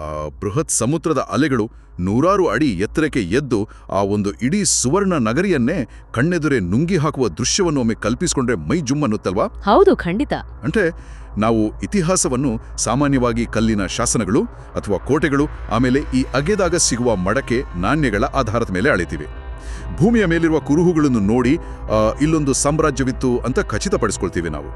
ಆ ಬೃಹತ್ ಸಮುದ್ರದ ಅಲೆಗಳು ನೂರಾರು ಅಡಿ ಎತ್ತರಕ್ಕೆ ಎದ್ದು ಆ ಒಂದು ಇಡೀ ಸುವರ್ಣ ನಗರಿಯನ್ನೇ ಕಣ್ಣೆದುರೇ ನುಂಗಿ ಹಾಕುವ ದೃಶ್ಯವನ್ನು ಒಮ್ಮೆ ಕಲ್ಪಿಸಿಕೊಂಡ್ರೆ ಮೈ ಜುಮ್ಮನ್ನುತ್ತಲ್ವಾ? ಹೌದು, ಖಂಡಿತ. ಅಂದ್ರೆ ನಾವು ಇತಿಹಾಸವನ್ನು ಸಾಮಾನ್ಯವಾಗಿ ಕಲ್ಲಿನ ಶಾಸನಗಳು ಅಥವಾ ಕೋಟೆಗಳು, ಆಮೇಲೆ ಈ ಅಗೆದಾಗ ಸಿಗುವ ಮಡಕೆ ನಾಣ್ಯಗಳ ಆಧಾರದ ಮೇಲೆ ಅಳಿತೀವಿ. ಭೂಮಿಯ ಮೇಲಿರುವ ಕುರುಹುಗಳನ್ನು ನೋಡಿ ಇಲ್ಲೊಂದು ಸಾಮ್ರಾಜ್ಯವಿತ್ತು ಅಂತ ಖಚಿತಪಡಿಸ್ಕೊಳ್ತೀವಿ ನಾವು.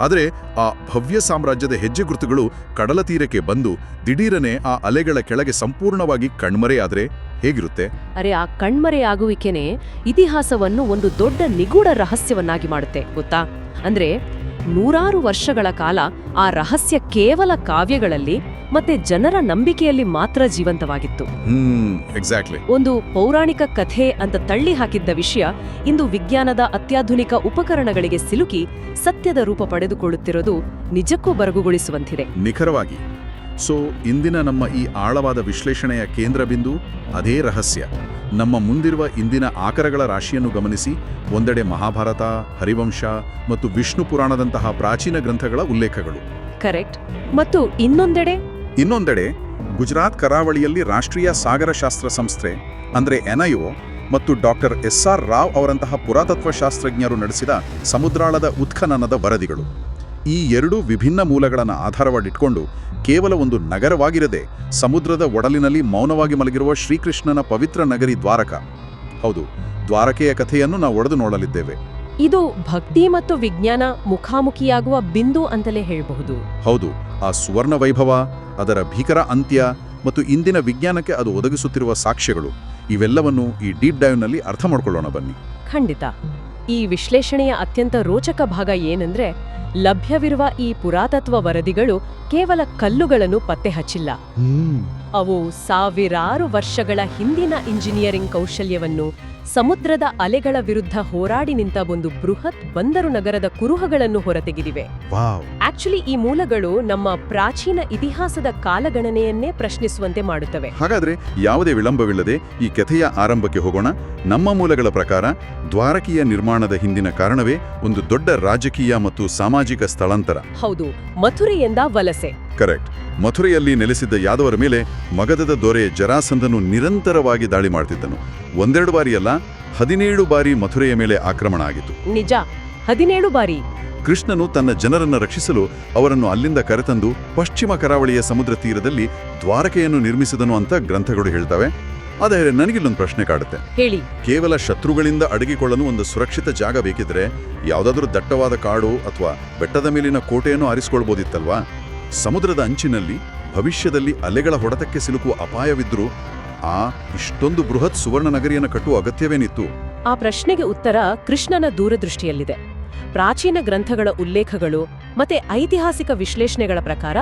ಆದರೆ ಆ ಭವ್ಯ ಸಾಮ್ರಾಜ್ಯದ ಹೆಜ್ಜೆ ಗುರುತುಗಳು ಕಡಲ ತೀರಕ್ಕೆ ಬಂದು ದಿಢೀರನೆ ಆ ಅಲೆಗಳ ಕೆಳಗೆ ಸಂಪೂರ್ಣವಾಗಿ ಕಣ್ಮರೆಯಾದ್ರೆ ಹೇಗಿರುತ್ತೆ? ಅರೆ, ಆ ಕಣ್ಮರೆಯಾಗುವಿಕೆನೇ ಇತಿಹಾಸವನ್ನು ಒಂದು ದೊಡ್ಡ ನಿಗೂಢ ರಹಸ್ಯವನ್ನಾಗಿ ಮಾಡುತ್ತೆ, ಗೊತ್ತಾ? ಅಂದ್ರೆ ನೂರಾರು ವರ್ಷಗಳ ಕಾಲ ಆ ರಹಸ್ಯ ಕೇವಲ ಕಾವ್ಯಗಳಲ್ಲಿ ಮತ್ತೆ ಜನರ ನಂಬಿಕೆಯಲ್ಲಿ ಮಾತ್ರ ಜೀವಂತವಾಗಿತ್ತು. ಎಕ್ಸಾಕ್ಟ್ಲಿ. ಒಂದು ಪೌರಾಣಿಕ ಕಥೆ ಅಂತ ತಳ್ಳಿ ಹಾಕಿದ್ದ ವಿಷಯ ಇಂದು ವಿಜ್ಞಾನದ ಅತ್ಯಾಧುನಿಕ ಉಪಕರಣಗಳಿಗೆ ಸಿಲುಕಿ ಸತ್ಯದ ರೂಪ ಪಡೆದುಕೊಳ್ಳುತ್ತಿರೋದು ನಿಜಕ್ಕೂ ಬರಗುಗೊಳಿಸುವಂತಿದೆ. ನಿಖರವಾಗಿ. ಸೊ ಇಂದಿನ ನಮ್ಮ ಈ ಆಳವಾದ ವಿಶ್ಲೇಷಣೆಯ ಕೇಂದ್ರ ಬಿಂದು ಅದೇ ರಹಸ್ಯ. ನಮ್ಮ ಮುಂದಿರುವ ಇಂದಿನ ಆಕರಗಳ ರಾಶಿಯನ್ನು ಗಮನಿಸಿ. ಒಂದೆಡೆ ಮಹಾಭಾರತ, ಹರಿವಂಶ ಮತ್ತು ವಿಷ್ಣು ಪುರಾಣದಂತಹ ಪ್ರಾಚೀನ ಗ್ರಂಥಗಳ ಉಲ್ಲೇಖಗಳು. ಕರೆಕ್ಟ್. ಮತ್ತು ಇನ್ನೊಂದೆಡೆ ಗುಜರಾತ್ ಕರಾವಳಿಯಲ್ಲಿ ರಾಷ್ಟ್ರೀಯ ಸಾಗರಶಾಸ್ತ್ರ ಸಂಸ್ಥೆ ಅಂದ್ರೆ NIO ಮತ್ತು ಡಾಕ್ಟರ್ SR ರಾವ್ ಅವರಂತಹ ಪುರಾತತ್ವ ಶಾಸ್ತ್ರಜ್ಞರು ನಡೆಸಿದ ಸಮುದ್ರಾಳದ ಉತ್ಖನನದ ವರದಿಗಳು. ಈ ಎರಡೂ ವಿಭಿನ್ನ ಮೂಲಗಳನ್ನು ಆಧಾರವಾಗಿಟ್ಕೊಂಡು ಕೇವಲ ಒಂದು ನಗರವಾಗಿರದೆ ಸಮುದ್ರದ ಒಡಲಿನಲ್ಲಿ ಮೌನವಾಗಿ ಮಲಗಿರುವ ಶ್ರೀಕೃಷ್ಣನ ಪವಿತ್ರ ನಗರಿ ದ್ವಾರಕಾ. ಹೌದು, ದ್ವಾರಕೆಯ ಕಥೆಯನ್ನು ನಾವು ಒಡೆದು ನೋಡಲಿದ್ದೇವೆ. ಇದು ಭಕ್ತಿ ಮತ್ತು ವಿಜ್ಞಾನ ಮುಖಾಮುಖಿಯಾಗುವ ಬಿಂದು ಅಂತಲೇ ಹೇಳಬಹುದು. ಹೌದು, ಆ ಸುವರ್ಣ ವೈಭವ, ಅದರ ಭೀಕರ ಅಂತ್ಯ ಮತ್ತು ಇಂದಿನ ವಿಜ್ಞಾನಕ್ಕೆ ಅದು ಒದಗಿಸುತ್ತಿರುವ ಸಾಕ್ಷ್ಯಗಳು, ಇವೆಲ್ಲವನ್ನು ಈ ಡೀಪ್ ಡೈವ್ನಲ್ಲಿ ಅರ್ಥ ಮಾಡ್ಕೊಳ್ಳೋಣ ಬನ್ನಿ. ಖಂಡಿತ. ಈ ವಿಶ್ಲೇಷಣೆಯ ಅತ್ಯಂತ ರೋಚಕ ಭಾಗ ಏನಂದ್ರೆ, ಲಭ್ಯವಿರುವ ಈ ಪುರಾತತ್ವ ವರದಿಗಳು ಕೇವಲ ಕಲ್ಲುಗಳನ್ನು ಪತ್ತೆ ಹಚ್ಚಿಲ್ಲ. ಅವು ಸಾವಿರಾರು ವರ್ಷಗಳ ಹಿಂದಿನ ಇಂಜಿನಿಯರಿಂಗ್ ಕೌಶಲ್ಯವನ್ನು, ಸಮುದ್ರದ ಅಲೆಗಳ ವಿರುದ್ಧ ಹೋರಾಡಿ ನಿಂತ ಒಂದು ಬೃಹತ್ ಬಂದರು ನಗರದ ಕುರುಹಗಳನ್ನು ಹೊರತೆಗೆದಿವೆ. ಆಕ್ಚುಲಿ ಈ ಮೂಲಗಳು ನಮ್ಮ ಪ್ರಾಚೀನ ಇತಿಹಾಸದ ಕಾಲಗಣನೆಯನ್ನೇ ಪ್ರಶ್ನಿಸುವಂತೆ ಮಾಡುತ್ತವೆ. ಹಾಗಾದ್ರೆ ಯಾವುದೇ ವಿಳಂಬವಿಲ್ಲದೆ ಈ ಕಥೆಯ ಆರಂಭಕ್ಕೆ ಹೋಗೋಣ. ನಮ್ಮ ಮೂಲಗಳ ಪ್ರಕಾರ ದ್ವಾರಕೆಯ ನಿರ್ಮಾಣದ ಹಿಂದಿನ ಕಾರಣವೇ ಒಂದು ದೊಡ್ಡ ರಾಜಕೀಯ ಮತ್ತು ಸಾಮಾಜಿಕ ಸ್ಥಳಾಂತರ. ಹೌದು, ಮಥುರೆಯಿಂದ ವಲಸೆ. ಕರೆಕ್ಟ್. ಮಥುರೆಯಲ್ಲಿ ನೆಲೆಸಿದ್ದ ಯಾದವರ ಮೇಲೆ ಮಗಧದ ದೊರೆ ಜರಾಸಂಧನು ನಿರಂತರವಾಗಿ ದಾಳಿ ಮಾಡ್ತಿದ್ದನು. ಒಂದೆರಡು ಬಾರಿಯಲ್ಲ, 17 ಬಾರಿ ಮಥುರೆಯ ಮೇಲೆ ಆಕ್ರಮಣ ಆಗಿತ್ತು. ನಿಜ, 17 ಬಾರಿ. ಕೃಷ್ಣನು ತನ್ನ ಜನರನ್ನು ರಕ್ಷಿಸಲು ಅವರನ್ನು ಅಲ್ಲಿಂದ ಕರೆತಂದು ಪಶ್ಚಿಮ ಕರಾವಳಿಯ ಸಮುದ್ರ ತೀರದಲ್ಲಿ ದ್ವಾರಕೆಯನ್ನು ನಿರ್ಮಿಸಿದನು ಅಂತ ಗ್ರಂಥಗಳು ಹೇಳ್ತವೆ. ಆದರೆ ನನಗಿಲ್ಲೊಂದು ಪ್ರಶ್ನೆ ಕಾಡುತ್ತೆ. ಹೇಳಿ. ಕೇವಲ ಶತ್ರುಗಳಿಂದ ಅಡಗಿಕೊಳ್ಳಲು ಒಂದು ಸುರಕ್ಷಿತ ಜಾಗ ಬೇಕಿದ್ರೆ ಯಾವುದಾದ್ರೂ ದಟ್ಟವಾದ ಕಾಡು ಅಥವಾ ಬೆಟ್ಟದ ಮೇಲಿನ ಕೋಟೆಯನ್ನು ಆರಿಸಿಕೊಳ್ಬೋದಿತ್ತಲ್ವಾ? ಸಮುದ್ರದ ಅಂಚಿನಲ್ಲಿ ಭವಿಷ್ಯದಲ್ಲಿ ಅಲೆಗಳ ಹೊಡೆತಕ್ಕೆ ಸಿಲುಕುವ ಅಪಾಯವಿದ್ರೂ ಇಷ್ಟೊಂದು ಬೃಹತ್ ಸುವರ್ಣ ನಗರಿಯನ್ನು ಕಟ್ಟುವ ಅಗತ್ಯವೇನಿತ್ತು? ಆ ಪ್ರಶ್ನೆಗೆ ಉತ್ತರ ಕೃಷ್ಣನ ದೂರದೃಷ್ಟಿಯಲ್ಲಿದೆ. ಪ್ರಾಚೀನ ಗ್ರಂಥಗಳ ಉಲ್ಲೇಖಗಳು ಮತ್ತೆ ಐತಿಹಾಸಿಕ ವಿಶ್ಲೇಷಣೆಗಳ ಪ್ರಕಾರ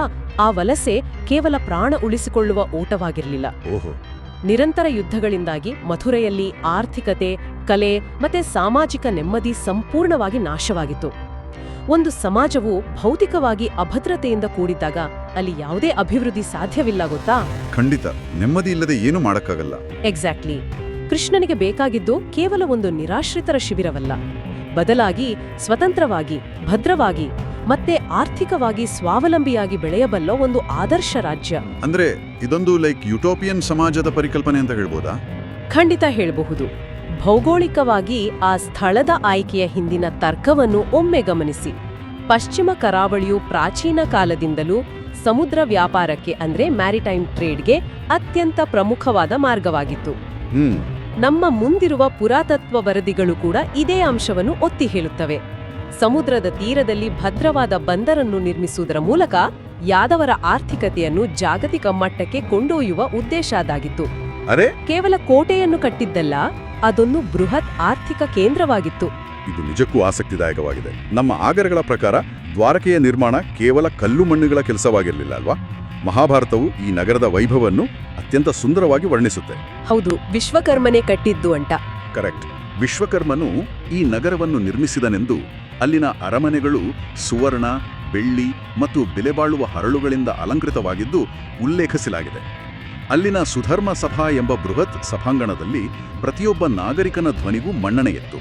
ಆ ವಲಸೆ ಕೇವಲ ಪ್ರಾಣ ಉಳಿಸಿಕೊಳ್ಳುವ ಓಟವಾಗಿರಲಿಲ್ಲ. ನಿರಂತರ ಯುದ್ಧಗಳಿಂದಾಗಿ ಮಥುರೆಯಲ್ಲಿ ಆರ್ಥಿಕತೆ, ಕಲೆ ಮತ್ತೆ ಸಾಮಾಜಿಕ ನೆಮ್ಮದಿ ಸಂಪೂರ್ಣವಾಗಿ ನಾಶವಾಗಿತ್ತು. ಒಂದು ಸಮಾಜವು ಭೌತಿಕವಾಗಿ ಅಭದ್ರತೆಯಿಂದ ಕೂಡಿದ್ದಾಗ ಅಲ್ಲಿ ಯಾವುದೇ ಅಭಿವೃದ್ಧಿ ಸಾಧ್ಯವಿಲ್ಲ, ಗೊತ್ತಾ? ಖಂಡಿತ. ನೆಮ್ಮದಿ ಇಲ್ಲದೆ ಏನು ಮಾಡಕ್ಕಾಗಲ್ಲ. ಎಕ್ಸಾಕ್ಟ್ಲಿ. ಕೃಷ್ಣನಿಗೆ ಬೇಕಾಗಿದ್ದು ಕೇವಲ ಒಂದು ನಿರಾಶ್ರಿತರ ಶಿಬಿರವಲ್ಲ, ಬದಲಾಗಿ ಸ್ವತಂತ್ರವಾಗಿ, ಭದ್ರವಾಗಿ ಮತ್ತೆ ಆರ್ಥಿಕವಾಗಿ ಸ್ವಾವಲಂಬಿಯಾಗಿ ಬೆಳೆಯಬಲ್ಲ ಒಂದು ಆದರ್ಶ ರಾಜ್ಯ. ಅಂದ್ರೆ ಇದೊಂದು ಯುಟೋಪಿಯನ್ ಸಮಾಜದ ಪರಿಕಲ್ಪನೆ ಅಂತ ಹೇಳ್ಬೋದಾ? ಖಂಡಿತ ಹೇಳಬಹುದು. ಭೌಗೋಳಿಕವಾಗಿ ಆ ಸ್ಥಳದ ಆಯ್ಕೆಯ ಹಿಂದಿನ ತರ್ಕವನ್ನು ಒಮ್ಮೆ ಗಮನಿಸಿ. ಪಶ್ಚಿಮ ಕರಾವಳಿಯು ಪ್ರಾಚೀನ ಕಾಲದಿಂದಲೂ ಸಮುದ್ರ ವ್ಯಾಪಾರಕ್ಕೆ ಅಂದ್ರೆ ಮ್ಯಾರಿಟೈಮ್ ಟ್ರೇಡ್ಗೆ ಅತ್ಯಂತ ಪ್ರಮುಖವಾದ ಮಾರ್ಗವಾಗಿತ್ತು. ನಮ್ಮ ಮುಂದಿರುವ ಪುರಾತತ್ವ ವರದಿಗಳು ಕೂಡ ಇದೇ ಅಂಶವನ್ನು ಒತ್ತಿ ಹೇಳುತ್ತವೆ. ಸಮುದ್ರದ ತೀರದಲ್ಲಿ ಭದ್ರವಾದ ಬಂದರನ್ನು ನಿರ್ಮಿಸುವುದರ ಮೂಲಕ ಯಾದವರ ಆರ್ಥಿಕತೆಯನ್ನು ಜಾಗತಿಕ ಮಟ್ಟಕ್ಕೆ ಕೊಂಡೊಯ್ಯುವ ಉದ್ದೇಶ ಅದಾಗಿತ್ತು. ಕೇವಲ ಕೋಟೆಯನ್ನು ಕಟ್ಟಿದ್ದಲ್ಲ, ಅದೊಂದು ಬೃಹತ್ ಆರ್ಥಿಕ ಕೇಂದ್ರವಾಗಿತ್ತು. ಇದು ನಿಜಕ್ಕೂ ಆಸಕ್ತಿದಾಯಕವಾಗಿದೆ. ನಮ್ಮ ಆಗರಗಳ ಪ್ರಕಾರ ದ್ವಾರಕೆಯ ನಿರ್ಮಾಣ ಕೇವಲ ಕಲ್ಲು ಮಣ್ಣುಗಳ ಕೆಲಸವಾಗಿರಲಿಲ್ಲ ಅಲ್ವಾ? ಮಹಾಭಾರತವು ಈ ನಗರದ ವೈಭವವನ್ನು ಅತ್ಯಂತ ಸುಂದರವಾಗಿ ವರ್ಣಿಸುತ್ತೆ. ಹೌದು, ವಿಶ್ವಕರ್ಮನೇ ಕಟ್ಟಿದ್ದು ಅಂತ. ಕರೆಕ್ಟ್. ವಿಶ್ವಕರ್ಮನು ಈ ನಗರವನ್ನು ನಿರ್ಮಿಸಿದನೆಂದು ಅಲ್ಲಿನ ಅರಮನೆಗಳು ಸುವರ್ಣ, ಬೆಳ್ಳಿ ಮತ್ತು ಬೆಲೆಬಾಳುವ ಹರಳುಗಳಿಂದ ಅಲಂಕೃತವಾಗಿದ್ದು ಉಲ್ಲೇಖಿಸಲಾಗಿದೆ. ಅಲ್ಲಿನ ಸುಧರ್ಮ ಸಭಾ ಎಂಬ ಬೃಹತ್ ಸಭಾಂಗಣದಲ್ಲಿ ಪ್ರತಿಯೊಬ್ಬ ನಾಗರಿಕನ ಧ್ವನಿಗೂ ಮನ್ನಣೆಯಿತ್ತು.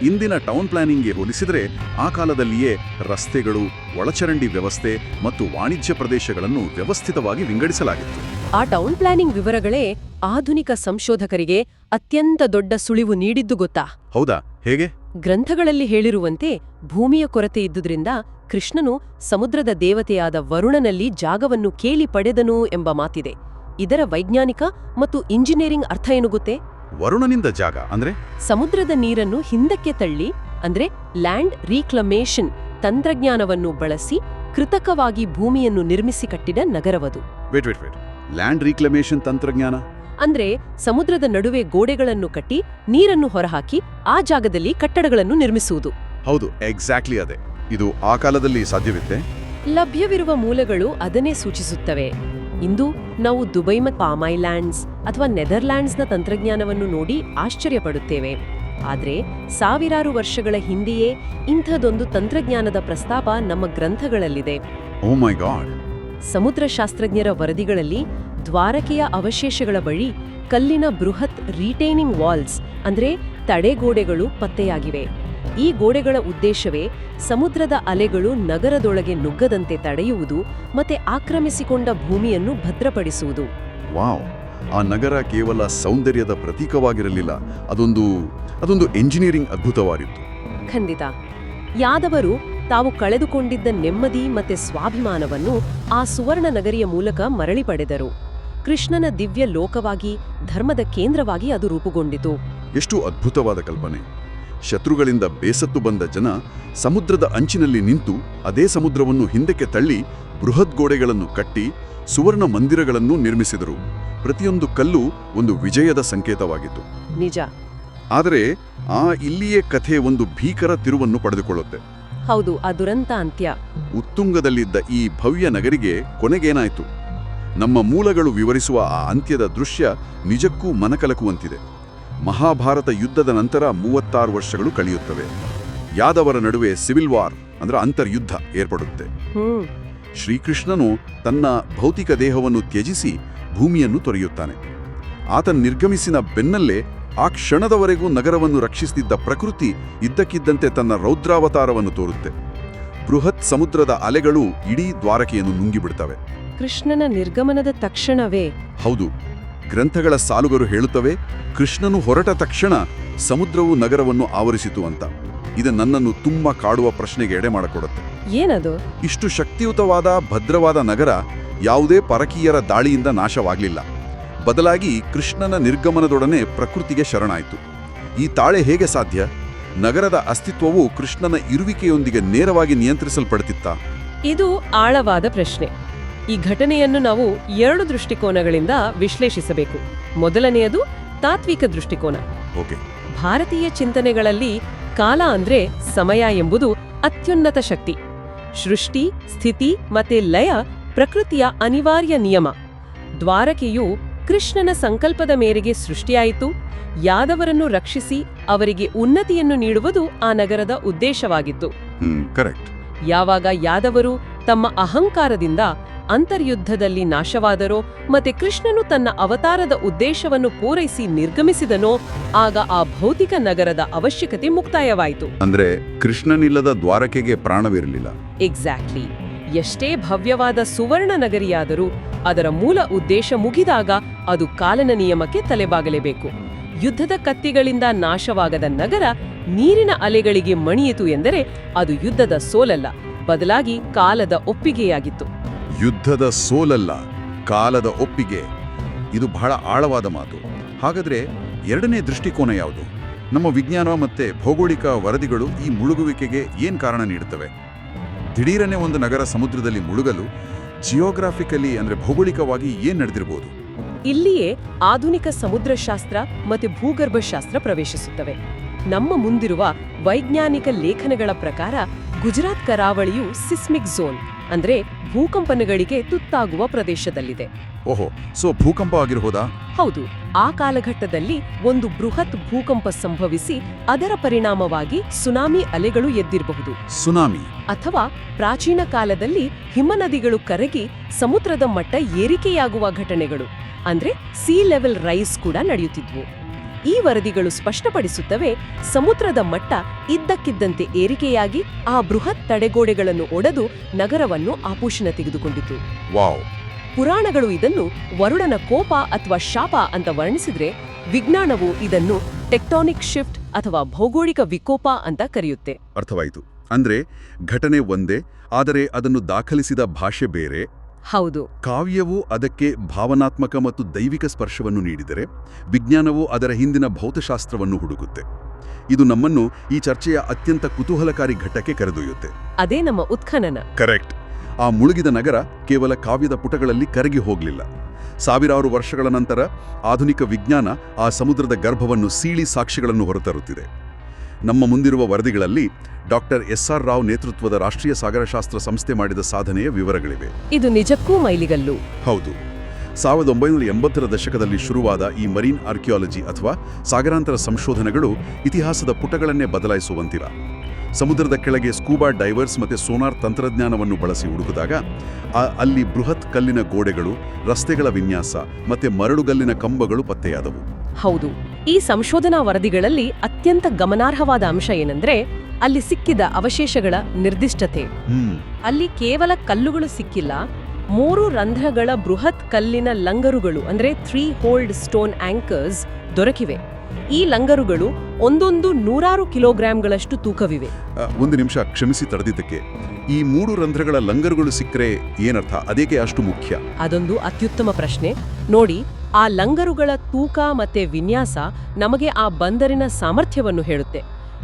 ಇಂದಿನ ಟೌನ್ ಪ್ಲಾನಿಂಗ್ಗೆ ಹೋಲಿಸಿದರೆ ಆ ಕಾಲದಲ್ಲಿಯೇ ರಸ್ತೆಗಳು, ಒಳಚರಂಡಿ ವ್ಯವಸ್ಥೆ ಮತ್ತು ವಾಣಿಜ್ಯ ಪ್ರದೇಶಗಳನ್ನು ವ್ಯವಸ್ಥಿತವಾಗಿ ವಿಂಗಡಿಸಲಾಗಿತ್ತು. ಆ ಟೌನ್ ಪ್ಲಾನಿಂಗ್ ವಿವರಗಳೇ ಆಧುನಿಕ ಸಂಶೋಧಕರಿಗೆ ಅತ್ಯಂತ ದೊಡ್ಡ ಸುಳಿವು ನೀಡಿದ್ದು ಗೊತ್ತಾ? ಹೌದಾ? ಹೇಗೆ? ಗ್ರಂಥಗಳಲ್ಲಿ ಹೇಳಿರುವಂತೆ ಭೂಮಿಯ ಕೊರತೆ ಇದ್ದುದರಿಂದ ಕೃಷ್ಣನು ಸಮುದ್ರದ ದೇವತೆಯಾದ ವರುಣನಲ್ಲಿ ಜಾಗವನ್ನು ಕೇಳಿ ಪಡೆದನು ಎಂಬ ಮಾತಿದೆ. ಇದರ ವೈಜ್ಞಾನಿಕ ಮತ್ತು ಇಂಜಿನಿಯರಿಂಗ್ ಅರ್ಥ ಏನು ಗೊತ್ತೇ? ವರುಣನಿಂದ ಜಾಗ ಅಂದ್ರೆ ಸಮುದ್ರದ ನೀರನ್ನು ಹಿಂದಕ್ಕೆ ತಳ್ಳಿ, ಅಂದ್ರೆ ಲ್ಯಾಂಡ್ ರೀಕ್ಲಮೇಷನ್ ತಂತ್ರಜ್ಞಾನವನ್ನು ಬಳಸಿ ಕೃತಕವಾಗಿ ಭೂಮಿಯನ್ನು ನಿರ್ಮಿಸಿ ಕಟ್ಟಿದ ನಗರವದು. ವೇಟ್ ಲ್ಯಾಂಡ್ ರೀಕ್ಲಮೇಷನ್ ತಂತ್ರಜ್ಞಾನ ಅಂದ್ರೆ ಸಮುದ್ರದ ನಡುವೆ ಗೋಡೆಗಳನ್ನು ಕಟ್ಟಿ ನೀರನ್ನು ಹೊರಹಾಕಿ ಆ ಜಾಗದಲ್ಲಿ ಕಟ್ಟಡಗಳನ್ನು ನಿರ್ಮಿಸುವುದು. ಹೌದು, ಎಕ್ಸಾಕ್ಟ್ಲಿ ಅದೇ. ಇದು ಆ ಕಾಲದಲ್ಲಿ ಸಾಧ್ಯವಿತ್ತೆ? ಲಭ್ಯವಿರುವ ಮೂಲಗಳು ಅದನ್ನೇ ಸೂಚಿಸುತ್ತವೆ. ಇಂದು ನಾವು ದುಬೈ ಮತ್ತು ಪಾಮೈಲ್ಯಾಂಡ್ಸ್ ಅಥವಾ ನೆದರ್ಲ್ಯಾಂಡ್ಸ್ನ ತಂತ್ರಜ್ಞಾನವನ್ನು ನೋಡಿ ಆಶ್ಚರ್ಯಪಡುತ್ತೇವೆ. ಆದರೆ ಸಾವಿರಾರು ವರ್ಷಗಳ ಹಿಂದೆಯೇ ಇಂಥದೊಂದು ತಂತ್ರಜ್ಞಾನದ ಪ್ರಸ್ತಾಪ ನಮ್ಮ ಗ್ರಂಥಗಳಲ್ಲಿದೆ. ಓ ಮೈ ಗಾಡ್! ಸಮುದ್ರಶಾಸ್ತ್ರಜ್ಞರ ವರದಿಗಳಲ್ಲಿ ದ್ವಾರಕೆಯ ಅವಶೇಷಗಳ ಬಳಿ ಕಲ್ಲಿನ ಬೃಹತ್ ರಿಟೈನಿಂಗ್ ವಾಲ್ಸ್ ಅಂದ್ರೆ ತಡೆಗೋಡೆಗಳು ಪತ್ತೆಯಾಗಿವೆ. ಈ ಗೋಡೆಗಳ ಉದ್ದೇಶವೇ ಸಮುದ್ರದ ಅಲೆಗಳು ನಗರದೊಳಗೆ ನುಗ್ಗದಂತೆ ತಡೆಯುವುದು ಮತ್ತೆ ಆಕ್ರಮಿಸಿಕೊಂಡ ಭೂಮಿಯನ್ನು ಭದ್ರಪಡಿಸುವುದು. ವಾವ್! ಆ ನಗರ ಕೇವಲ ಸೌಂದರ್ಯದ ಪ್ರತೀಕವಾಗಿರಲಿಲ್ಲ, ಅದೊಂದು ಎಂಜಿನಿಯರಿಂಗ್ ಅದ್ಭುತವಾಗಿತ್ತು. ಖಂಡಿತ. ಯಾದವರು ತಾವು ಕಳೆದುಕೊಂಡಿದ್ದ ನೆಮ್ಮದಿ ಮತ್ತೆ ಸ್ವಾಭಿಮಾನವನ್ನು ಆ ಸುವರ್ಣ ನಗರಿಯ ಮೂಲಕ ಮರಳಿ ಪಡೆದರು. ಕೃಷ್ಣನ ದಿವ್ಯ ಲೋಕವಾಗಿ, ಧರ್ಮದ ಕೇಂದ್ರವಾಗಿ ಅದು ರೂಪುಗೊಂಡಿತು. ಎಷ್ಟು ಅದ್ಭುತವಾದ ಕಲ್ಪನೆ! ಶತ್ರುಗಳಿಂದ ಬೇಸತ್ತು ಬಂದ ಜನ ಸಮುದ್ರದ ಅಂಚಿನಲ್ಲಿ ನಿಂತು ಅದೇ ಸಮುದ್ರವನ್ನು ಹಿಂದಕ್ಕೆ ತಳ್ಳಿ ಬೃಹತ್ ಗೋಡೆಗಳನ್ನು ಕಟ್ಟಿ ಸುವರ್ಣ ಮಂದಿರಗಳನ್ನು ನಿರ್ಮಿಸಿದರು. ಪ್ರತಿಯೊಂದು ಕಲ್ಲು ಒಂದು ವಿಜಯದ ಸಂಕೇತವಾಗಿತ್ತು. ನಿಜ. ಆದರೆ ಇಲ್ಲಿಯೇ ಕಥೆ ಒಂದು ಭೀಕರ ತಿರುವನ್ನು ಪಡೆದುಕೊಳ್ಳುತ್ತೆ. ಹೌದು, ಆ ದುರಂತ ಅಂತ್ಯ. ಉತ್ತುಂಗದಲ್ಲಿದ್ದ ಈ ಭವ್ಯ ನಗರಿಗೆ ಕೊನೆಗೇನಾಯಿತು? ನಮ್ಮ ಮೂಲಗಳು ವಿವರಿಸುವ ಆ ಅಂತ್ಯದ ದೃಶ್ಯ ನಿಜಕ್ಕೂ ಮನಕಲಕುವಂತಿದೆ. ಮಹಾಭಾರತ ಯುದ್ಧದ ನಂತರ 36 ವರ್ಷಗಳು ಕಳೆಯುತ್ತವೆ. ಯಾದವರ ನಡುವೆ ಸಿವಿಲ್ ವಾರ್ ಅಂದ್ರೆ ಅಂತರ್ಯುದ್ಧ ಏರ್ಪಡುತ್ತೆ. ಶ್ರೀಕೃಷ್ಣನು ತನ್ನ ಭೌತಿಕ ದೇಹವನ್ನು ತ್ಯಜಿಸಿ ಭೂಮಿಯನ್ನು ತೊರೆಯುತ್ತಾನೆ. ಆತ ನಿರ್ಗಮಿಸಿನ ಬೆನ್ನಲ್ಲೇ ಆ ಕ್ಷಣದವರೆಗೂ ನಗರವನ್ನು ರಕ್ಷಿಸುತ್ತಿದ್ದ ಪ್ರಕೃತಿ ಇದ್ದಕ್ಕಿದ್ದಂತೆ ತನ್ನ ರೌದ್ರಾವತಾರವನ್ನು ತೋರುತ್ತೆ. ಬೃಹತ್ ಸಮುದ್ರದ ಅಲೆಗಳು ಇಡೀ ದ್ವಾರಕೆಯನ್ನು ನುಂಗಿಬಿಡ್ತವೆ. ಕೃಷ್ಣನ ನಿರ್ಗಮನದ ತಕ್ಷಣವೇ? ಹೌದು. ಗ್ರಂಥಗಳ ಸಾಲುಗಳು ಹೇಳುತ್ತವೆ, ಕೃಷ್ಣನು ಹೊರಟ ತಕ್ಷಣ ಸಮುದ್ರವು ನಗರವನ್ನು ಆವರಿಸಿತು ಅಂತ. ಇದು ನನ್ನನ್ನು ತುಂಬಾ ಕಾಡುವ ಪ್ರಶ್ನೆಗೆ ಎಡೆ ಮಾಡಿಕೊಡುತ್ತೆ. ಏನದು? ಇಷ್ಟು ಶಕ್ತಿಯುತವಾದ ಭದ್ರವಾದ ನಗರ ಯಾವುದೇ ಪರಕೀಯರ ದಾಳಿಯಿಂದ ನಾಶವಾಗಲಿಲ್ಲ. ಬದಲಾಗಿ ಕೃಷ್ಣನ ನಿರ್ಗಮನದೊಡನೆ ಪ್ರಕೃತಿಗೆ ಶರಣಾಯಿತು. ಈ ತಾಳೆ ಹೇಗೆ ಸಾಧ್ಯ? ನಗರದ ಅಸ್ತಿತ್ವವು ಕೃಷ್ಣನ ಇರುವಿಕೆಯೊಂದಿಗೆ ನೇರವಾಗಿ ನಿಯಂತ್ರಿಸಲ್ಪಡುತ್ತಿತ್ತಾ? ಇದು ಆಳವಾದ ಪ್ರಶ್ನೆ. ಈ ಘಟನೆಯನ್ನು ನಾವು 2 ದೃಷ್ಟಿಕೋನಗಳಿಂದ ವಿಶ್ಲೇಷಿಸಬೇಕು. ಮೊದಲನೆಯದು ತಾತ್ವಿಕ ದೃಷ್ಟಿಕೋನ. ಓಕೆ. ಭಾರತೀಯ ಚಿಂತನೆಗಳಲ್ಲಿ ಕಾಲ ಅಂದ್ರೆ ಸಮಯ ಎಂಬುದು ಅತ್ಯುನ್ನತ ಶಕ್ತಿ. ಸೃಷ್ಟಿ, ಸ್ಥಿತಿ ಮತ್ತೆ ಲಯ ಪ್ರಕೃತಿಯ ಅನಿವಾರ್ಯ ನಿಯಮ. ದ್ವಾರಕೆಯು ಕೃಷ್ಣನ ಸಂಕಲ್ಪದ ಮೇರೆಗೆ ಸೃಷ್ಟಿಯಾಯಿತು. ಯಾದವರನ್ನು ರಕ್ಷಿಸಿ ಅವರಿಗೆ ಉನ್ನತಿಯನ್ನು ನೀಡುವುದು ಆ ನಗರದ ಉದ್ದೇಶವಾಗಿತ್ತು. ಕರೆಕ್ಟ್. ಯಾವಾಗ ಯಾದವರು ತಮ್ಮ ಅಹಂಕಾರದಿಂದ ಅಂತರ್ಯುದ್ಧದಲ್ಲಿ ನಾಶವಾದರೋ ಮತ್ತೆ ಕೃಷ್ಣನು ತನ್ನ ಅವತಾರದ ಉದ್ದೇಶವನ್ನು ಪೂರೈಸಿ ನಿರ್ಗಮಿಸಿದನೋ ಆಗ ಆ ಭೌತಿಕ ನಗರದ ಅವಶ್ಯಕತೆ ಮುಕ್ತಾಯವಾಯಿತು. ಅಂದ್ರೆ ಕೃಷ್ಣನಿಲ್ಲದ ದ್ವಾರಕೆಗೆ ಪ್ರಾಣವಿರಲಿಲ್ಲ. ಎಕ್ಸಾಕ್ಟ್ಲಿ. ಎಷ್ಟೇ ಭವ್ಯವಾದ ಸುವರ್ಣ ನಗರಿಯಾದರೂ ಅದರ ಮೂಲ ಉದ್ದೇಶ ಮುಗಿದಾಗ ಅದು ಕಾಲನ ನಿಯಮಕ್ಕೆ ತಲೆಬಾಗಲೇಬೇಕು. ಯುದ್ಧದ ಕತ್ತಿಗಳಿಂದ ನಾಶವಾಗದ ನಗರ ನೀರಿನ ಅಲೆಗಳಿಗೆ ಮಣಿಯಿತು ಎಂದರೆ ಅದು ಯುದ್ಧದ ಸೋಲಲ್ಲ, ಬದಲಾಗಿ ಕಾಲದ ಒಪ್ಪಿಗೆಯಾಗಿತ್ತು. ಯುದ್ಧದ ಸೋಲಲ್ಲ, ಕಾಲದ ಒಪ್ಪಿಗೆ. ಇದು ಬಹಳ ಆಳವಾದ ಮಾತು. ಹಾಗಾದ್ರೆ ಎರಡನೇ ದೃಷ್ಟಿಕೋನ ಯಾವುದು? ನಮ್ಮ ವಿಜ್ಞಾನ ಮತ್ತೆ ಭೌಗೋಳಿಕ ವರದಿಗಳು ಈ ಮುಳುಗುವಿಕೆಗೆ ಏನ್ ಕಾರಣ ನೀಡುತ್ತವೆ? ದಿಢೀರನೆ ಒಂದು ನಗರ ಸಮುದ್ರದಲ್ಲಿ ಮುಳುಗಲು ಜಿಯೋಗ್ರಾಫಿಕಲಿ ಅಂದ್ರೆ ಭೌಗೋಳಿಕವಾಗಿ ಏನ್ ನಡೆದಿರಬಹುದು? ಇಲ್ಲಿಯೇ ಆಧುನಿಕ ಸಮುದ್ರಶಾಸ್ತ್ರ ಮತ್ತು ಭೂಗರ್ಭಶಾಸ್ತ್ರ ಪ್ರವೇಶಿಸುತ್ತವೆ. ನಮ್ಮ ಮುಂದಿರುವ ವೈಜ್ಞಾನಿಕ ಲೇಖನಗಳ ಪ್ರಕಾರ ಗುಜರಾತ್ ಕರಾವಳಿಯು ಸಿಸ್ಮಿಕ್ ಝೋನ್ ಅಂದ್ರೆ ಭೂಕಂಪನಗಳಿಗೆ ತುತ್ತಾಗುವ ಪ್ರದೇಶದಲ್ಲಿದೆ. ಓಹೋ, ಸೊ ಭೂಕಂಪ ಆಗಿರಬಹುದಾ? ಹೌದು. ಆ ಕಾಲಘಟ್ಟದಲ್ಲಿ ಒಂದು ಬೃಹತ್ ಭೂಕಂಪ ಸಂಭವಿಸಿ ಅದರ ಪರಿಣಾಮವಾಗಿ ಸುನಾಮಿ ಅಲೆಗಳು ಎದ್ದಿರಬಹುದು. ಸುನಾಮಿ ಅಥವಾ ಪ್ರಾಚೀನ ಕಾಲದಲ್ಲಿ ಹಿಮನದಿಗಳು ಕರಗಿ ಸಮುದ್ರದ ಮಟ್ಟ ಏರಿಕೆಯಾಗುವ ಘಟನೆಗಳು ಅಂದ್ರೆ ಸೀ ಲೆವೆಲ್ ರೈಸ್ ಕೂಡ ನಡೆಯುತ್ತಿದ್ವು. ಈ ವರದಿಗಳು ಸ್ಪಷ್ಟಪಡಿಸುತ್ತವೆ, ಸಮುದ್ರದ ಮಟ್ಟ ಇದ್ದಕ್ಕಿದ್ದಂತೆ ಏರಿಕೆಯಾಗಿ ಆ ಬೃಹತ್ ತಡೆಗೋಡೆಗಳನ್ನು ಒಡೆದು ನಗರವನ್ನು ಆಪೋಷಣ ತೆಗೆದುಕೊಂಡಿತು. ವಾವ್! ಪುರಾಣಗಳು ಇದನ್ನು ವರುಣನ ಕೋಪ ಅಥವಾ ಶಾಪ ಅಂತ ವರ್ಣಿಸಿದ್ರೆ, ವಿಜ್ಞಾನವು ಇದನ್ನು ಟೆಕ್ಟಾನಿಕ್ ಶಿಫ್ಟ್ ಅಥವಾ ಭೌಗೋಳಿಕ ವಿಕೋಪ ಅಂತ ಕರೆಯುತ್ತೆ. ಅರ್ಥವಾಯಿತು. ಅಂದ್ರೆ ಘಟನೆ ಒಂದೇ, ಆದರೆ ಅದನ್ನು ದಾಖಲಿಸಿದ ಭಾಷೆ ಬೇರೆ. ಹೌದು. ಕಾವ್ಯವು ಅದಕ್ಕೆ ಭಾವನಾತ್ಮಕ ಮತ್ತು ದೈವಿಕ ಸ್ಪರ್ಶವನ್ನು ನೀಡಿದರೆ, ವಿಜ್ಞಾನವು ಅದರ ಹಿಂದಿನ ಭೌತಶಾಸ್ತ್ರವನ್ನು ಹುಡುಕುತ್ತೆ. ಇದು ನಮ್ಮನ್ನು ಈ ಚರ್ಚೆಯ ಅತ್ಯಂತ ಕುತೂಹಲಕಾರಿ ಘಟ್ಟಕ್ಕೆ ಕರೆದೊಯ್ಯುತ್ತೆ. ಅದೇ ನಮ್ಮ ಉತ್ಖನನ. ಕರೆಕ್ಟ್. ಆ ಮುಳುಗಿದ ನಗರ ಕೇವಲ ಕಾವ್ಯದ ಪುಟಗಳಲ್ಲಿ ಕರಗಿ ಹೋಗಲಿಲ್ಲ. ಸಾವಿರಾರು ವರ್ಷಗಳ ನಂತರ ಆಧುನಿಕ ವಿಜ್ಞಾನ ಆ ಸಮುದ್ರದ ಗರ್ಭವನ್ನು ಸೀಳಿ ಸಾಕ್ಷ್ಯಗಳನ್ನು ಹೊರತರುತ್ತಿದೆ. ನಮ್ಮ ಮುಂದಿರುವ ವರದಿಗಳಲ್ಲಿ ಡಾಕ್ಟರ್ ಎಸ್.ಆರ್. ರಾವ್ ನೇತೃತ್ವದ ರಾಷ್ಟ್ರೀಯ ಸಾಗರಶಾಸ್ತ್ರ ಸಂಸ್ಥೆ ಮಾಡಿದ ಸಾಧನೆಯ ವಿವರಗಳಿವೆ. ಇದು ನಿಜಕ್ಕೂ ಮೈಲಿಗಲ್ಲು. ಹೌದು. 1980ರ ದಶಕದಲ್ಲಿ ಶುರುವಾದ ಈ ಮರೀನ್ ಆರ್ಕಿಯಾಲಜಿ ಅಥವಾ ಸಾಗರಾಂತರ ಸಂಶೋಧನೆಗಳು ಇತಿಹಾಸದ ಪುಟಗಳನ್ನೇ ಬದಲಾಯಿಸುವಂತಿಲ್ಲ. ಸಮುದ್ರದ ಕೆಳಗೆ ಸ್ಕೂಬಾ ಡೈವರ್ಸ್ ಮತ್ತು ಸೋನಾರ್ ತಂತ್ರಜ್ಞಾನವನ್ನು ಬಳಸಿ ಹುಡುಕಿದಾಗ ಅಲ್ಲಿ ಬೃಹತ್ ಕಲ್ಲಿನ ಗೋಡೆಗಳು, ರಸ್ತೆಗಳ ವಿನ್ಯಾಸ ಮತ್ತೆ ಮರಳುಗಲ್ಲಿನ ಕಂಬಗಳು ಪತ್ತೆಯಾದವು. ಹೌದು. ಈ ಸಂಶೋಧನಾ ವರದಿಗಳಲ್ಲಿ ಅತ್ಯಂತ ಗಮನಾರ್ಹವಾದ ಅಂಶ ಏನಂದ್ರೆ, ಅಲ್ಲಿ ಸಿಕ್ಕಿದ ಅವಶೇಷಗಳ ನಿರ್ದಿಷ್ಟತೆ. ಅಲ್ಲಿ ಕೇವಲ ಕಲ್ಲುಗಳು ಸಿಕ್ಕಿಲ್ಲ, 3 ರಂಧ್ರಗಳ ಬೃಹತ್ ಕಲ್ಲಿನ ಲಂಗರುಗಳು ಅಂದ್ರೆ 3 ಹೋಲ್ಡ್ ಸ್ಟೋನ್ ಆಂಕರ್ಸ್ ದೊರಕಿವೆ. ಈ ಲಂಗರುಗಳು ಒಂದೊಂದು 100 ಕಿಲೋಗ್ರಾಂಗಳಷ್ಟು ತೂಕವಿವೆ. ಒಂದು ನಿಮಿಷ, ಕ್ಷಮಿಸಿ ತಡೆದಿದ್ದಕ್ಕೆ. ಈ 3 ರಂಧ್ರಗಳ ಲಂಗರುಗಳು ಸಿಕ್ಕರೆ ಏನರ್ಥ? ಅದೇಕೆ ಅಷ್ಟು ಮುಖ್ಯ? ಅದೊಂದು ಅತ್ಯುತ್ತಮ ಪ್ರಶ್ನೆ. ನೋಡಿ, ಆ ಲಂಗರುಗಳ ತೂಕ ಮತ್ತೆ ವಿನ್ಯಾಸ ನಮಗೆ ಆ ಬಂದರಿನ ಸಾಮರ್ಥ್ಯವನ್ನು ಹೇಳುತ್ತೆ.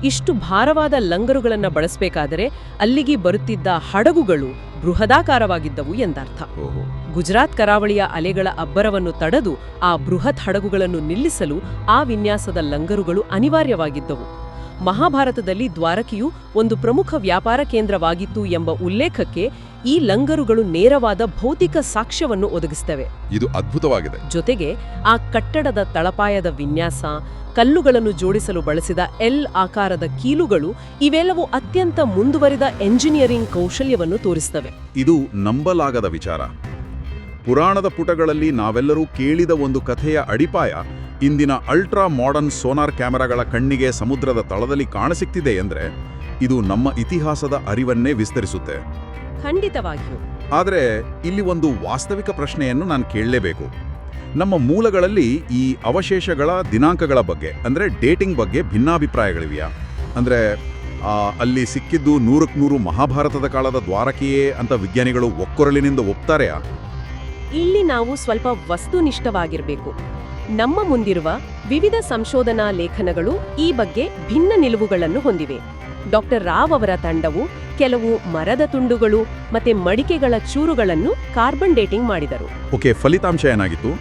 ಇಷ್ಟು ಭಾರವಾದ ಲಂಗರುಗಳನ್ನ ಬಳಸಬೇಕಾದರೆ ಅಲ್ಲಿಗೆ ಬರುತ್ತಿದ್ದ ಹಡಗುಗಳು ಬೃಹದಾಕಾರವಾಗಿದ್ದವು ಎಂದರ್ಥ. ಗುಜರಾತ್ ಕರಾವಳಿಯ ಅಲೆಗಳ ಅಬ್ಬರವನ್ನು ತಡೆದು ಆ ಬೃಹತ್ ಹಡಗುಗಳನ್ನು ನಿಲ್ಲಿಸಲು ಆ ವಿನ್ಯಾಸದ ಲಂಗರುಗಳು ಅನಿವಾರ್ಯವಾಗಿದ್ದವು. ಮಹಾಭಾರತದಲ್ಲಿ ದ್ವಾರಕೆಯು ಒಂದು ಪ್ರಮುಖ ವ್ಯಾಪಾರ ಕೇಂದ್ರವಾಗಿತ್ತು ಎಂಬ ಉಲ್ಲೇಖಕ್ಕೆ ಈ ಲಂಗರುಗಳು ನೇರವಾದ ಭೌತಿಕ ಸಾಕ್ಷ್ಯವನ್ನು ಒದಗಿಸುತ್ತವೆ. ಇದು ಅದ್ಭುತವಾಗಿದೆ. ಜೊತೆಗೆ ಆ ಕಟ್ಟಡದ ತಳಪಾಯದ ವಿನ್ಯಾಸ, ಕಲ್ಲುಗಳನ್ನು ಜೋಡಿಸಲು ಬಳಸಿದ ಎಲ್ ಆಕಾರದ ಕೀಲುಗಳು, ಇವೆಲ್ಲವೂ ಅತ್ಯಂತ ಮುಂದುವರಿದ ಎಂಜಿನಿಯರಿಂಗ್ ಕೌಶಲ್ಯವನ್ನು ತೋರಿಸುತ್ತವೆ. ಇದು ನಂಬಲಾಗದ ವಿಚಾರ. ಪುರಾಣದ ಪುಟಗಳಲ್ಲಿ ನಾವೆಲ್ಲರೂ ಕೇಳಿದ ಒಂದು ಕಥೆಯ ಅಡಿಪಾಯ ಇಂದಿನ ಅಲ್ಟ್ರಾ ಮಾಡರ್ನ್ ಸೋನಾರ್ ಕ್ಯಾಮೆರಾಗಳ ಕಣ್ಣಿಗೆ ಸಮುದ್ರದ ತಳದಲ್ಲಿ ಕಾಣಸಿಕ್ತಿದೆ ಎಂದ್ರೆ, ಇದು ನಮ್ಮ ಇತಿಹಾಸದ ಅರಿವನ್ನೇ ವಿಸ್ತರಿಸುತ್ತೆ. ಖಂಡಿತವಾಗಿಯೂ. ಆದರೆ ಇಲ್ಲಿ ಒಂದು ವಾಸ್ತವಿಕ ಪ್ರಶ್ನೆಯನ್ನು ನಾನು ಕೇಳಲೇಬೇಕು. ನಮ್ಮ ಮೂಲಗಳಲ್ಲಿ ಈ ಅವಶೇಷಗಳ ದಿನಾಂಕಗಳ ಬಗ್ಗೆ ಅಂದ್ರೆ ಡೇಟಿಂಗ್ ಬಗ್ಗೆ ಭಿನ್ನಾಭಿಪ್ರಾಯಗಳಿವೆಯಾ? ಅಂದ್ರೆ ಅಲ್ಲಿ ಸಿಕ್ಕಿದ್ದು 100ಕ್ಕೆ 100 ಮಹಾಭಾರತದ ಕಾಲದ ದ್ವಾರಕೆಯೇ ಅಂತ ವಿಜ್ಞಾನಿಗಳು ಒಕ್ಕೊರಲಿನಿಂದ ಒಪ್ತಾರೆಯಾ? ಇಲ್ಲಿ ನಾವು ಸ್ವಲ್ಪ ವಸ್ತುನಿಷ್ಠವಾಗಿರಬೇಕು. ನಮ್ಮ ಮುಂದಿರುವ ವಿವಿಧ ಸಂಶೋಧನಾ ಲೇಖನಗಳು ಈ ಬಗ್ಗೆ ಭಿನ್ನ ನಿಲುವುಗಳನ್ನು ಹೊಂದಿವೆ. ಡಾಕ್ಟರ್ ರಾವ್ ಅವರ ತಂಡವು ಕೆಲವು ಮರದ ತುಂಡುಗಳು ಮತ್ತೆ ಮಡಿಕೆಗಳ ಚೂರುಗಳನ್ನು ಕಾರ್ಬನ್ ಡೇಟಿಂಗ್ ಮಾಡಿದರು. ಓಕೆ, ಫಲಿತಾಂಶ ಏನಾಗಿತ್ತು?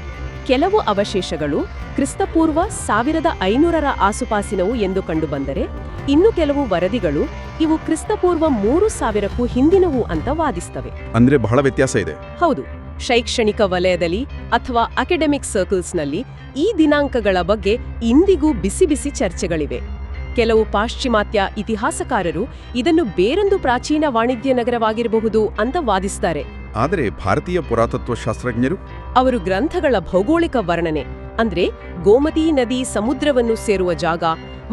ಕೆಲವು ಅವಶೇಷಗಳು ಕ್ರಿಸ್ತಪೂರ್ವ 1500ರ ಆಸುಪಾಸಿನವು ಎಂದು ಕಂಡುಬಂದರೆ, ಇನ್ನು ಕೆಲವು ವರದಿಗಳು ಇವು ಕ್ರಿಸ್ತಪೂರ್ವ 3000ಕ್ಕೂ ಹಿಂದಿನವು ಅಂತ ವಾದಿಸ್ತವೆ. ಅಂದ್ರೆ ಬಹಳ ವ್ಯತ್ಯಾಸ ಇದೆ. ಹೌದು. ಶೈಕ್ಷಣಿಕ ವಲಯದಲ್ಲಿ ಅಥವಾ ಅಕಾಡೆಮಿಕ್ ಸರ್ಕಲ್ಸ್ನಲ್ಲಿ ಈ ದಿನಾಂಕಗಳ ಬಗ್ಗೆ ಇಂದಿಗೂ ಬಿಸಿ ಬಿಸಿ ಚರ್ಚೆಗಳಿವೆ. ಕೆಲವು ಪಾಶ್ಚಿಮಾತ್ಯ ಇತಿಹಾಸಕಾರರು ಇದನ್ನು ಬೇರೊಂದು ಪ್ರಾಚೀನ ವಾಣಿಜ್ಯ ನಗರವಾಗಿರಬಹುದು ಅಂತ ವಾದಿಸ್ತಾರೆ. ಆದರೆ ಭಾರತೀಯ ಪುರಾತತ್ವ ಶಾಸ್ತ್ರಜ್ಞರು ಅವರು ಗ್ರಂಥಗಳ ಭೌಗೋಳಿಕ ವರ್ಣನೆ, ಅಂದ್ರೆ ಗೋಮತಿ ನದಿ ಸಮುದ್ರವನ್ನು ಸೇರುವ ಜಾಗ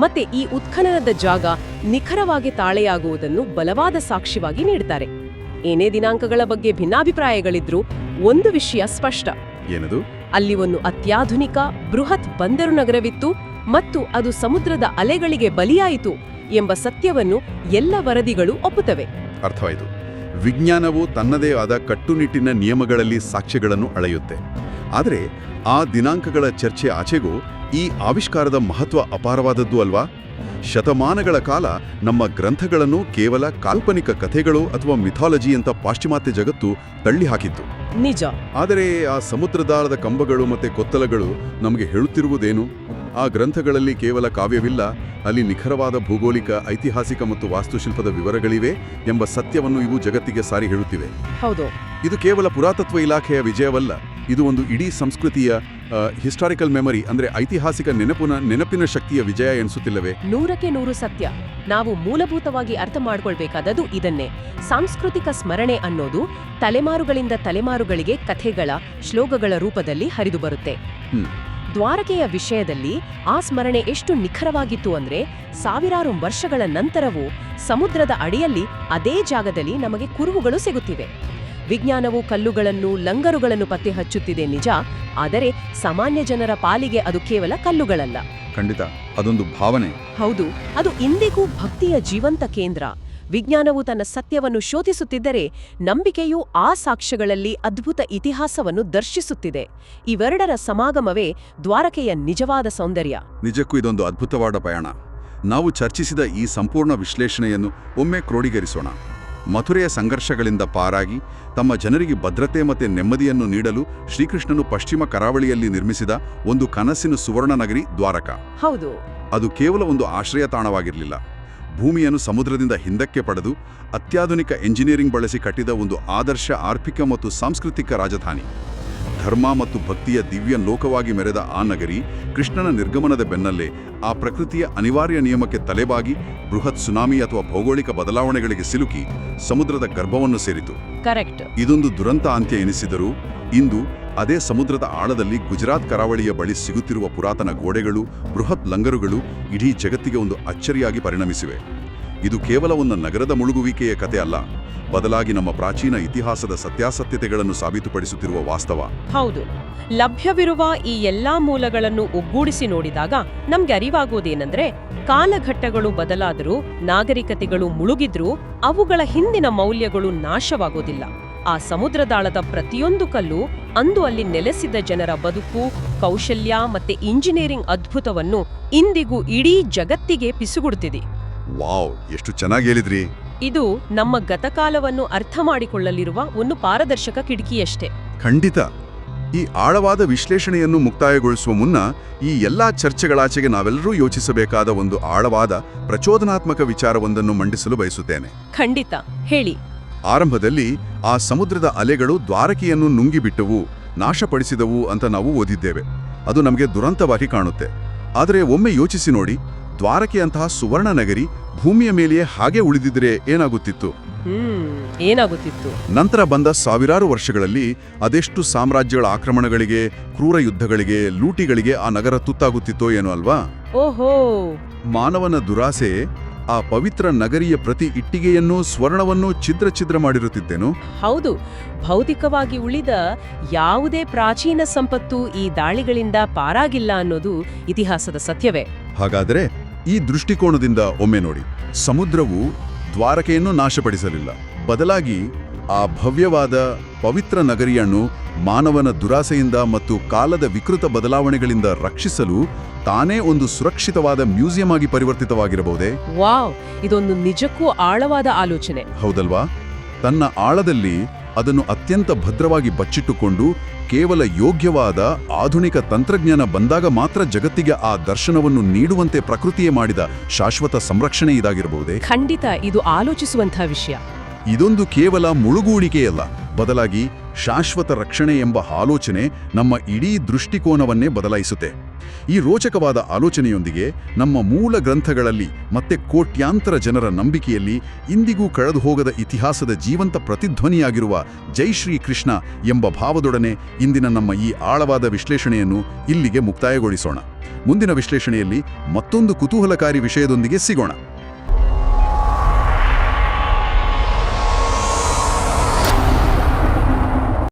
ಮತ್ತೆ ಈ ಉತ್ಖನನದ ಜಾಗ ನಿಖರವಾಗಿ ತಾಳೆಯಾಗುವುದನ್ನು ಬಲವಾದ ಸಾಕ್ಷ್ಯವಾಗಿ ನೀಡುತ್ತಾರೆ. ಏನೇ ದಿನಾಂಕಗಳ ಬಗ್ಗೆ ಭಿನ್ನಾಭಿಪ್ರಾಯಗಳಿದ್ರೂ ಒಂದು ವಿಷಯ ಸ್ಪಷ್ಟ. ಏನದು? ಅಲ್ಲಿ ಒಂದು ಅತ್ಯಾಧುನಿಕ ಬೃಹತ್ ಬಂದರು ನಗರವಿತ್ತು ಮತ್ತು ಅದು ಸಮುದ್ರದ ಅಲೆಗಳಿಗೆ ಬಲಿಯಾಯಿತು ಎಂಬ ಸತ್ಯವನ್ನು ಎಲ್ಲ ವರದಿಗಳು ಒಪ್ಪುತ್ತವೆ. ಅರ್ಥವಾಯಿತು. ವಿಜ್ಞಾನವು ತನ್ನದೇ ಆದ ಕಟ್ಟುನಿಟ್ಟಿನ ನಿಯಮಗಳಲ್ಲಿ ಸಾಕ್ಷ್ಯಗಳನ್ನು ಅಳೆಯುತ್ತೆ. ಆದರೆ ಆ ದಿನಾಂಕಗಳ ಚರ್ಚೆ ಆಚೆಗೂ ಈ ಆವಿಷ್ಕಾರದ ಮಹತ್ವ ಅಪಾರವಾದದ್ದು ಅಲ್ವಾ? ಶತಮಾನಗಳ ಕಾಲ ನಮ್ಮ ಗ್ರಂಥಗಳನ್ನು ಕೇವಲ ಕಾಲ್ಪನಿಕ ಕಥೆಗಳು ಅಥವಾ ಮಿಥಾಲಜಿ ಅಂತ ಪಾಶ್ಚಿಮಾತ್ಯ ಜಗತ್ತು ತಳ್ಳಿ ಹಾಕಿತ್ತು. ನಿಜ. ಆದರೆ ಆ ಸಮುದ್ರದಾಳದ ಕಂಬಗಳು ಮತ್ತೆ ಕೊತ್ತಲಗಳು ನಮಗೆ ಹೇಳುತ್ತಿರುವುದೇನು? ಆ ಗ್ರಂಥಗಳಲ್ಲಿ ಕೇವಲ ಕಾವ್ಯವಿಲ್ಲ, ಅಲ್ಲಿ ನಿಖರವಾದ ಭೌಗೋಳಿಕ, ಐತಿಹಾಸಿಕ ಮತ್ತು ವಾಸ್ತುಶಿಲ್ಪದ ವಿವರಗಳಿವೆ ಎಂಬ ಸತ್ಯವನ್ನು ಇವು ಜಗತ್ತಿಗೆ ಸಾರಿ ಹೇಳುತ್ತಿವೆ. ಹೌದು. ಇದು ಕೇವಲ ಪುರಾತತ್ವ ಇಲಾಖೆಯ ವಿಜಯವಲ್ಲ, ಇದು ಒಂದು ಇಡೀ ಸಂಸ್ಕೃತಿಯ ಹಿಸ್ಟಾರಿಕಲ್ ಮೆಮರಿ ಅಂದ್ರೆ ಐತಿಹಾಸಿಕ ನೆನಪಿನ ಶಕ್ತಿಯ ವಿಜಯ ಎನಿಸುತ್ತಿಲ್ಲವೇ? 100ಕ್ಕೆ 100 ಸತ್ಯ. ನಾವು ಮೂಲಭೂತವಾಗಿ ಅರ್ಥ ಮಾಡ್ಕೊಳ್ಬೇಕಾದದ್ದು ಇದನ್ನೇ. ಸಾಂಸ್ಕೃತಿಕ ಸ್ಮರಣೆ ಅನ್ನೋದು ತಲೆಮಾರುಗಳಿಂದ ತಲೆಮಾರುಗಳಿಗೆ ಕಥೆಗಳ, ಶ್ಲೋಕಗಳ ರೂಪದಲ್ಲಿ ಹರಿದು ಬರುತ್ತೆ. ದ್ವಾರಕೆಯ ವಿಷಯದಲ್ಲಿ ಆ ಸ್ಮರಣೆ ಎಷ್ಟು ನಿಖರವಾಗಿತ್ತು ಅಂದ್ರೆ ಸಾವಿರಾರು ವರ್ಷಗಳ ನಂತರವೂ ಸಮುದ್ರದ ಅಡಿಯಲ್ಲಿ ಅದೇ ಜಾಗದಲ್ಲಿ ನಮಗೆ ಕುರುಹುಗಳು ಸಿಗುತ್ತಿವೆ. ವಿಜ್ಞಾನವು ಕಲ್ಲುಗಳನ್ನು, ಲಂಗರುಗಳನ್ನು ಪತ್ತೆ ಹಚ್ಚುತ್ತಿದೆ ನಿಜ, ಆದರೆ ಸಾಮಾನ್ಯ ಜನರ ಪಾಲಿಗೆ ಅದು ಕೇವಲ ಕಲ್ಲುಗಳಲ್ಲ. ಖಂಡಿತ ಅದೊಂದು ಭಾವನೆ. ಹೌದು, ಅದು ಇಂದಿಗೂ ಭಕ್ತಿಯ ಜೀವಂತ ಕೇಂದ್ರ. ವಿಜ್ಞಾನವು ತನ್ನ ಸತ್ಯವನ್ನು ಶೋಧಿಸುತ್ತಿದ್ದರೆ, ನಂಬಿಕೆಯು ಆ ಸಾಕ್ಷ್ಯಗಳಲ್ಲಿ ಅದ್ಭುತ ಇತಿಹಾಸವನ್ನು ದರ್ಶಿಸುತ್ತಿದೆ. ಇವೆರಡರ ಸಮಾಗಮವೇ ದ್ವಾರಕೆಯ ನಿಜವಾದ ಸೌಂದರ್ಯ. ನಿಜಕ್ಕೂ ಇದೊಂದು ಅದ್ಭುತವಾದ ಪಯಣ. ನಾವು ಚರ್ಚಿಸಿದ ಈ ಸಂಪೂರ್ಣ ವಿಶ್ಲೇಷಣೆಯನ್ನು ಒಮ್ಮೆ ಕ್ರೋಢೀಕರಿಸೋಣ. ಮಥುರೆಯ ಸಂಘರ್ಷಗಳಿಂದ ಪಾರಾಗಿ ತಮ್ಮ ಜನರಿಗೆ ಭದ್ರತೆ ಮತ್ತು ನೆಮ್ಮದಿಯನ್ನು ನೀಡಲು ಶ್ರೀಕೃಷ್ಣನು ಪಶ್ಚಿಮ ಕರಾವಳಿಯಲ್ಲಿ ನಿರ್ಮಿಸಿದ ಒಂದು ಕನಸಿನ ಸುವರ್ಣ ನಗರಿ ದ್ವಾರಕಾ. ಹೌದು, ಅದು ಕೇವಲ ಒಂದು ಆಶ್ರಯ ತಾಣವಾಗಿರಲಿಲ್ಲ. ಭೂಮಿಯನ್ನು ಸಮುದ್ರದಿಂದ ಹಿಂದಕ್ಕೆ ಪಡೆದು ಅತ್ಯಾಧುನಿಕ ಎಂಜಿನಿಯರಿಂಗ್ ಬಳಸಿ ಕಟ್ಟಿದ ಒಂದು ಆದರ್ಶ ಆರ್ಥಿಕ ಮತ್ತು ಸಾಂಸ್ಕೃತಿಕ ರಾಜಧಾನಿ. ಧರ್ಮ ಮತ್ತು ಭಕ್ತಿಯ ದಿವ್ಯ ಲೋಕವಾಗಿ ಮೆರೆದ ಆ ನಗರಿ ಕೃಷ್ಣನ ನಿರ್ಗಮನದ ಬೆನ್ನಲ್ಲೇ ಆ ಪ್ರಕೃತಿಯ ಅನಿವಾರ್ಯ ನಿಯಮಕ್ಕೆ ತಲೆಬಾಗಿ ಬೃಹತ್ ಸುನಾಮಿ ಅಥವಾ ಭೌಗೋಳಿಕ ಬದಲಾವಣೆಗಳಿಗೆ ಸಿಲುಕಿ ಸಮುದ್ರದ ಗರ್ಭವನ್ನು ಸೇರಿತು. ಕರೆಕ್ಟ್. ಇದೊಂದು ದುರಂತ ಅಂತ್ಯ ಎನಿಸಿದರೂ ಇಂದು ಅದೇ ಸಮುದ್ರದ ಆಳದಲ್ಲಿ ಗುಜರಾತ್ ಕರಾವಳಿಯ ಬಳಿ ಸಿಗುತ್ತಿರುವ ಪುರಾತನ ಗೋಡೆಗಳು, ಬೃಹತ್ ಲಂಗರುಗಳು ಇಡೀ ಜಗತ್ತಿಗೆ ಒಂದು ಅಚ್ಚರಿಯಾಗಿ ಪರಿಣಮಿಸಿವೆ. ಇದು ಕೇವಲ ಒಂದು ನಗರದ ಮುಳುಗುವಿಕೆಯ ಕತೆ ಅಲ್ಲ, ಬದಲಾಗಿ ನಮ್ಮ ಪ್ರಾಚೀನ ಇತಿಹಾಸದ ಸತ್ಯಾಸತ್ಯತೆಗಳನ್ನು ಸಾಬೀತುಪಡಿಸುತ್ತಿರುವ ವಾಸ್ತವ. ಹೌದು, ಲಭ್ಯವಿರುವ ಈ ಎಲ್ಲಾ ಮೂಲಗಳನ್ನು ಒಗ್ಗೂಡಿಸಿ ನೋಡಿದಾಗ ನಮ್ಗೆ ಅರಿವಾಗುವುದೇನೆಂದ್ರೆ, ಕಾಲಘಟ್ಟಗಳು ಬದಲಾದರೂ, ನಾಗರಿಕತೆಗಳು ಮುಳುಗಿದ್ರೂ ಅವುಗಳ ಹಿಂದಿನ ಮೌಲ್ಯಗಳು ನಾಶವಾಗೋದಿಲ್ಲ. ಆ ಸಮುದ್ರದಾಳದ ಪ್ರತಿಯೊಂದು ಕಲ್ಲು ಅಂದು ಅಲ್ಲಿ ನೆಲೆಸಿದ್ದ ಜನರ ಬದುಕು, ಕೌಶಲ್ಯ ಮತ್ತೆ ಇಂಜಿನಿಯರಿಂಗ್ ಅದ್ಭುತವನ್ನು ಇಂದಿಗೂ ಇಡೀ ಜಗತ್ತಿಗೆ ಪಿಸುಗುಡುತ್ತಿದೆ. ವಾವ್, ಎಷ್ಟು ಚೆನ್ನಾಗಿ ಹೇಳಿದ್ರಿ. ಇದು ನಮ್ಮ ಗತಕಾಲವನ್ನು ಅರ್ಥ ಮಾಡಿಕೊಳ್ಳಲಿರುವ ಒಂದು ಪಾರದರ್ಶಕ ಕಿಟಕಿಯಷ್ಟೇ. ಖಂಡಿತ. ಈ ಆಳವಾದ ವಿಶ್ಲೇಷಣೆಯನ್ನು ಮುಕ್ತಾಯಗೊಳಿಸುವ ಮುನ್ನ ಈ ಎಲ್ಲಾ ಚರ್ಚೆಗಳಾಚೆಗೆ ನಾವೆಲ್ಲರೂ ಯೋಚಿಸಬೇಕಾದ ಒಂದು ಆಳವಾದ ಪ್ರಚೋದನಾತ್ಮಕ ವಿಚಾರವೊಂದನ್ನು ಮಂಡಿಸಲು ಬಯಸುತ್ತೇನೆ. ಖಂಡಿತ, ಹೇಳಿ. ಆರಂಭದಲ್ಲಿ ಆ ಸಮುದ್ರದ ಅಲೆಗಳು ದ್ವಾರಕೆಯನ್ನು ನುಂಗಿಬಿಟ್ಟವು, ನಾಶಪಡಿಸಿದವು ಅಂತ ನಾವು ಓದಿದ್ದೇವೆ. ಅದು ನಮಗೆ ದುರಂತವಾಗಿ ಕಾಣುತ್ತೆ. ಆದರೆ ಒಮ್ಮೆ ಯೋಚಿಸಿ ನೋಡಿ, ದ್ವಾರಕೆಯಂತಹ ಸುವರ್ಣ ನಗರಿ ಭೂಮಿಯ ಮೇಲೆಯೇ ಹಾಗೆ ಉಳಿದಿದ್ರೆ ಏನಾಗುತ್ತಿತ್ತು? ಏನಾಗುತ್ತಿತ್ತು? ನಂತರ ಬಂದ ಸಾವಿರಾರು ವರ್ಷಗಳಲ್ಲಿ ಅದೆಷ್ಟು ಸಾಮ್ರಾಜ್ಯಗಳ ಆಕ್ರಮಣಗಳಿಗೆ, ಕ್ರೂರ ಯುದ್ಧಗಳಿಗೆ, ಲೂಟಿಗಳಿಗೆ ಆ ನಗರ ತುತ್ತಾಗುತ್ತಿತ್ತೋ ಏನೋ ಅಲ್ವಾ? ಓಹೋ, ಮಾನವನ ದುರಾಸೆ ಆ ಪವಿತ್ರ ನಗರಿಯ ಪ್ರತಿ ಇಟ್ಟಿಗೆಯನ್ನೂ ಸ್ವರ್ಣವನ್ನೂ ಛಿದ್ರ ಮಾಡಿರುತ್ತಿದ್ದೇನು? ಹೌದು, ಭೌತಿಕವಾಗಿ ಉಳಿದ ಯಾವುದೇ ಪ್ರಾಚೀನ ಸಂಪತ್ತು ಈ ದಾಳಿಗಳಿಂದ ಪಾರಾಗಿಲ್ಲ ಅನ್ನೋದು ಇತಿಹಾಸದ ಸತ್ಯವೇ. ಹಾಗಾದರೆ ಈ ದೃಷ್ಟಿಕೋನದಿಂದ ಒಮ್ಮೆ ನೋಡಿ, ಸಮುದ್ರವು ದ್ವಾರಕೆಯನ್ನು ನಾಶಪಡಿಸಲಿಲ್ಲ, ಬದಲಾಗಿ ಆ ಭವ್ಯವಾದ ಪವಿತ್ರ ನಗರಿಯನ್ನು ಮಾನವನ ದುರಾಸೆಯಿಂದ ಮತ್ತು ಕಾಲದ ವಿಕೃತ ಬದಲಾವಣೆಗಳಿಂದ ರಕ್ಷಿಸಲು ತಾನೇ ಒಂದು ಸುರಕ್ಷಿತವಾದ ಮ್ಯೂಸಿಯಂ ಆಗಿ ಪರಿವರ್ತಿತವಾಗಿರಬಹುದೇ? ವಾವ್, ಇದೊಂದು ನಿಜಕ್ಕೂ ಆಳವಾದ ಆಲೋಚನೆ. ಹೌದಲ್ವಾ? ತನ್ನ ಆಳದಲ್ಲಿ ಅದನ್ನು ಅತ್ಯಂತ ಭದ್ರವಾಗಿ ಬಚ್ಚಿಟ್ಟುಕೊಂಡು ಕೇವಲ ಯೋಗ್ಯವಾದ ಆಧುನಿಕ ತಂತ್ರಜ್ಞಾನ ಬಂದಾಗ ಮಾತ್ರ ಜಗತ್ತಿಗೆ ಆ ದರ್ಶನವನ್ನು ನೀಡುವಂತೆ ಪ್ರಕೃತಿಯೇ ಮಾಡಿದ ಶಾಶ್ವತ ಸಂರಕ್ಷಣೆ ಇದಾಗಿರಬಹುದೇ? ಖಂಡಿತ, ಇದು ಆಲೋಚಿಸುವಂತಹ ವಿಷಯ. ಇದೊಂದು ಕೇವಲ ಮುಳುಗೂಡಿಕೆಯಲ್ಲ, ಬದಲಾಗಿ ಶಾಶ್ವತ ರಕ್ಷಣೆ ಎಂಬ ಆಲೋಚನೆ ನಮ್ಮ ಇಡೀ ದೃಷ್ಟಿಕೋನವನ್ನೇ ಬದಲಾಯಿಸುತ್ತೆ. ಈ ರೋಚಕವಾದ ಆಲೋಚನೆಯೊಂದಿಗೆ ನಮ್ಮ ಮೂಲ ಗ್ರಂಥಗಳಲ್ಲಿ ಮತ್ತೆ ಕೋಟ್ಯಾಂತರ ಜನರ ನಂಬಿಕೆಯಲ್ಲಿ ಇಂದಿಗೂ ಕಳೆದು ಹೋಗದ ಇತಿಹಾಸದ ಜೀವಂತ ಪ್ರತಿಧ್ವನಿಯಾಗಿರುವ ಜೈ ಶ್ರೀ ಕೃಷ್ಣ ಎಂಬ ಭಾವದೊಡನೆ ಇಂದಿನ ನಮ್ಮ ಈ ಆಳವಾದ ವಿಶ್ಲೇಷಣೆಯನ್ನು ಇಲ್ಲಿಗೆ ಮುಕ್ತಾಯಗೊಳಿಸೋಣ. ಮುಂದಿನ ವಿಶ್ಲೇಷಣೆಯಲ್ಲಿ ಮತ್ತೊಂದು ಕುತೂಹಲಕಾರಿ ವಿಷಯದೊಂದಿಗೆ ಸಿಗೋಣ.